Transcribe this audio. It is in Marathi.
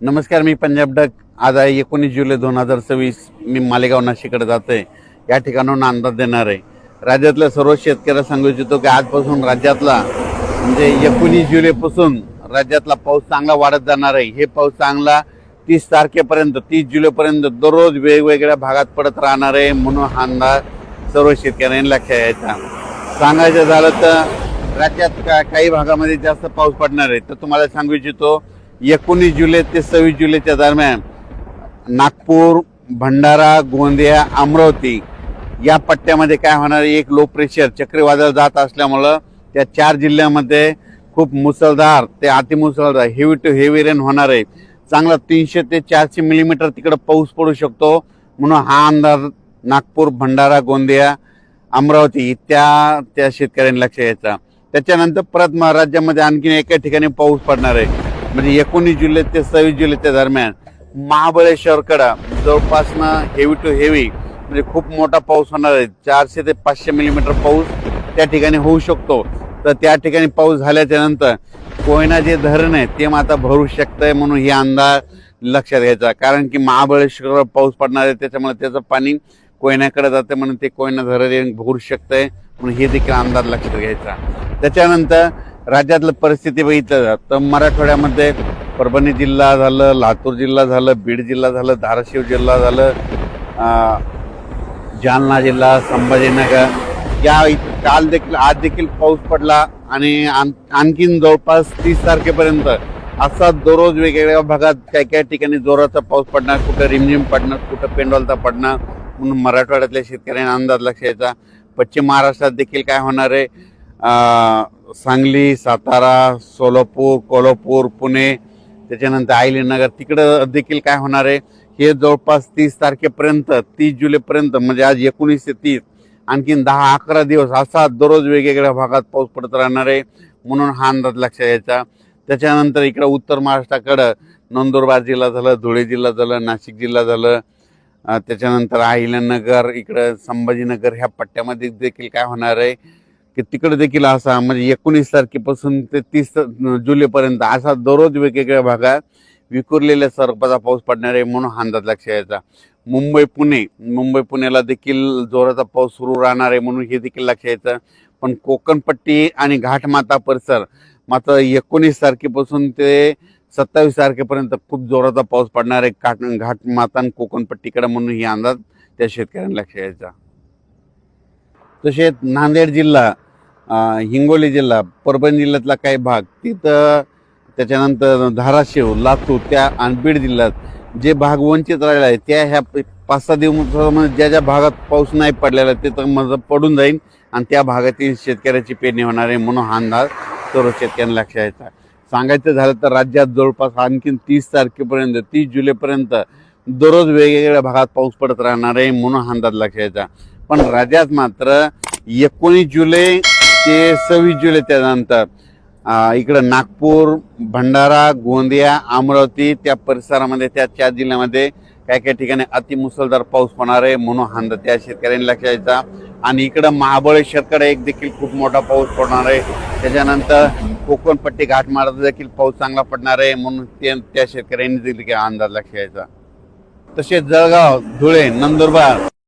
नमस्कार, मी पंजाब डक. आज आहे 19 जुलै 2026. मी मालेगाव नाशिककडे जातोय. या ठिकाणाहून अंदाज देणार आहे. राज्यातल्या सर्व शेतकऱ्यांना सांगू इच्छितो की आजपासून राज्यातला म्हणजे 19 जुलैपासून राज्यातला पाऊस चांगला वाढत जाणार आहे. हे पाऊस चांगला 30 तारखेपर्यंत 30 जुलैपर्यंत दररोज वेगवेगळ्या भागात पडत राहणार आहे. म्हणून हा अंदाज सर्व शेतकऱ्यांनी लक्षात घ्यायचा. सांगायचं झालं तर राज्यात काही भागामध्ये जास्त पाऊस पडणार आहे. तर तुम्हाला सांगू इच्छितो 19 जुलै ते 26 जुलैच्या दरम्यान नागपूर, भंडारा, गोंदिया, अमरावती या पट्ट्यामध्ये काय होणार आहे, एक लो प्रेशर चक्रीवादळ जात असल्यामुळं त्या 4 जिल्ह्यामध्ये खूप मुसळधार ते अतिमुसळधार हेवी टू हेवी रेन होणार आहे. चांगला 300 ते 400 मिलीमीटर तिकडं पाऊस पडू शकतो. म्हणून हा अंदाज नागपूर, भंडारा, गोंदिया, अमरावती त्या शेतकऱ्यांनी लक्ष द्यायचा. त्याच्यानंतर परत राज्यामध्ये आणखीन एका ठिकाणी पाऊस पडणार आहे. म्हणजे 19 जुलै ते 26 जुलैच्या दरम्यान महाबळेश्वरकडं जवळपासनं हेवी टू हेवी म्हणजे खूप मोठा पाऊस होणार आहे. 400 ते 500 मिलीमीटर पाऊस त्या ठिकाणी होऊ शकतो. तर त्या ठिकाणी पाऊस झाल्याच्या नंतर कोयना जे धरण आहे ते मात्र भरू शकतंय. म्हणून हे अंदाज लक्षात घ्यायचा. कारण की महाबळेश्वरवर पाऊस पडणार आहे, त्याच्यामुळे त्याचं पाणी कोयनाकडे जाते म्हणून ते कोयना धरण भरू शकतंय. म्हणून हे देखील अंदाज लक्षात घ्यायचा. त्याच्यानंतर राज्यातलं परिस्थिती बघितलं जातं तर मराठवाड्यामध्ये परभणी जिल्हा झालं, लातूर जिल्हा झालं, बीड जिल्हा झालं, धाराशिव जिल्हा झालं, जालना जिल्हा, संभाजीनगर या काल देखील आज देखील पाऊस पडला. आणि आणखीन जवळपास 30 तारखेपर्यंत असा दररोज वेगवेगळ्या भागात काही ठिकाणी जोराचा पाऊस पडणार, कुठं रिमझिम पडणार, कुठं पेंडॉलचा पडणार. म्हणून मराठवाड्यातल्या शेतकऱ्यांना अंदाज लक्षात यायचा. पश्चिम महाराष्ट्रात देखील काय होणार आहे, सांगली, सातारा, सोलापूर, कोल्हापूर, पुणे, त्याच्यानंतर अहिल्यानगर तिकडं देखील काय होणार आहे, हे जवळपास 30 तारखेपर्यंत 30 जुलैपर्यंत म्हणजे आज 19 ते 30 आणखीन 10-11 दिवस असा दररोज वेगवेगळ्या भागात पाऊस पडत राहणार आहे. म्हणून हा अंदाज लक्षात यायचा. त्याच्यानंतर इकडं उत्तर महाराष्ट्राकडं नंदुरबार जिल्हा झालं, धुळे जिल्हा झालं, नाशिक जिल्हा झालं, त्याच्यानंतर अहिल्यानगर, इकडं संभाजीनगर ह्या पट्ट्यामध्ये देखील काय होणार आहे की तिकडे देखील असा म्हणजे 19 तारखेपासून ते 30 जुलैपर्यंत असा दररोज वेगवेगळ्या भागात विखुरलेल्या स्वरूपाचा पाऊस पडणार आहे. म्हणून हा अंदाज लक्षात यायचा. मुंबई पुण्याला देखील जोराचा पाऊस सुरू राहणार आहे. म्हणून हे देखील लक्षात यायचं. पण कोकणपट्टी आणि घाटमाता परिसर मात्र 19 तारखेपासून ते 27 तारखेपर्यंत खूप जोराचा पाऊस पडणार आहे घाटमाता आणि कोकणपट्टीकडे. म्हणून ही अंदाज त्या शेतकऱ्यांना लक्षात यायचा. तसेच नांदेड जिल्हा, हिंगोली जिल्हा, परभणी जिल्ह्यातला काही भाग तिथं, त्याच्यानंतर धाराशिव, लातूर त्या आणि बीड जिल्ह्यात जे भाग वंचित राहिला आहे त्या ह्या 5-6 दिवसामध्ये ज्या भागात पाऊस नाही पडलेला तिथं मग पडून जाईल आणि त्या भागातील शेतकऱ्याची पेरणी होणार आहे. म्हणून हा अंदाज सर्व शेतकऱ्यांना लक्षात यायचा. सांगायचं झालं तर राज्यात जवळपास आणखीन 30 तारखेपर्यंत 30 जुलैपर्यंत दररोज वेगवेगळ्या भागात पाऊस पडत राहणार आहे. म्हणून हा अंदाज लक्षात यायचा. पण राज्यात मात्र 19 जुलै ते 26 जुलै त्यानंतर इकडं नागपूर, भंडारा, गोंदिया, अमरावती त्या परिसरामध्ये त्या 4 जिल्ह्यामध्ये काही ठिकाणी अतिमुसळधार पाऊस होणार आहे. म्हणून हा अंदाज त्या शेतकऱ्यांनी लक्षात यायचा. आणि इकडं महाबळेश्वरकडे एक देखील खूप मोठा पाऊस पडणार आहे. त्याच्यानंतर कोकणपट्टी घाटमाळ्यात देखील पाऊस चांगला पडणार आहे. म्हणून त्या शेतकऱ्यांनी देखील अंदाज लक्षात यायचा. तसेच जळगाव, धुळे, नंदुरबार